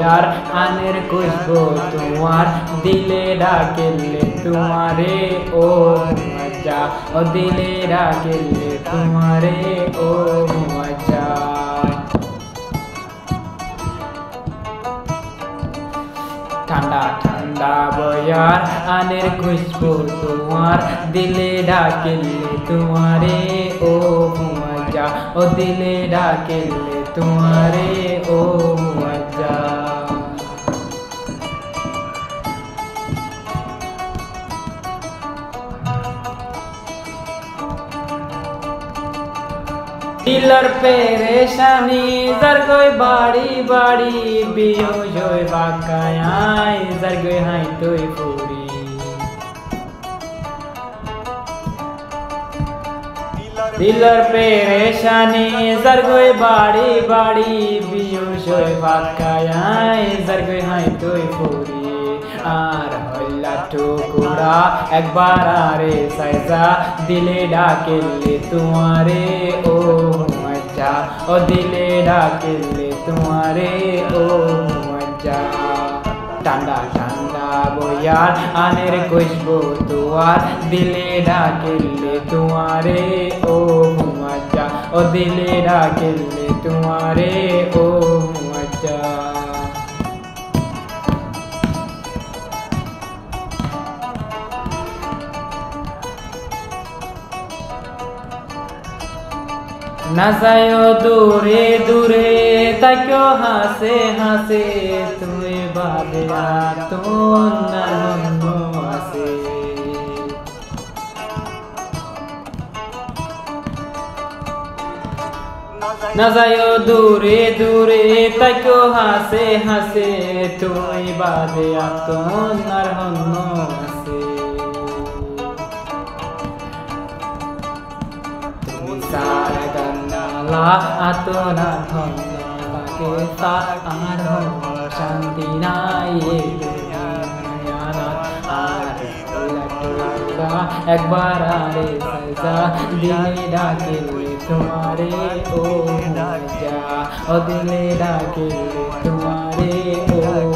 यार आनेर खुशबू तुम्हार दिले डाकिले तुम्हारे ओ मजा ओ दिले डाकिले तुम्हारे ओ मजा ठंडा ठंडा बयार आनेर खुशबू तुम्हार दिले डाकिले तुम्हारे ओ मजा ओ दिले डाकिले तुम्हारे ओ मजा दिलर परेशानी जरगोय बाड़ी बाड़ी बेहोश होय बाकायाय जरगोय हाय तोय पूरी दिलर परेशानी जरगोय बाड़ी बाड़ी बेहोश होय बाकायाय जरगोय हाय तोय पूरी আর হইলা টুকুরা একবার আরে সাইজা দিলে ডাকিলে তোমারে ও মজা ও দিলে ডাকিলে তোমারে ও মজা ঠান্ডা ঠান্ডা বয়ার আনের খুশবু তোমার দিলে ডাকিলে তোমারে ও মজা ও দিলে ডাকিলে তোমারে ও মজা ना जायो दूरे दूरे ताक्यो हासे हासे तुम्हें बादिया तो नन्नो हासे ना जायो दूरे दूरे ताक्यो हासे हासे तुम्हें बादिया तो नन्नो हासे আতনা ধন্য তাকে আর শান্তি নাই একবার আরে সাজা দিলে ডাকিলে তোমারে ও মজা ও দিলে ডাকিলে তোমারে ও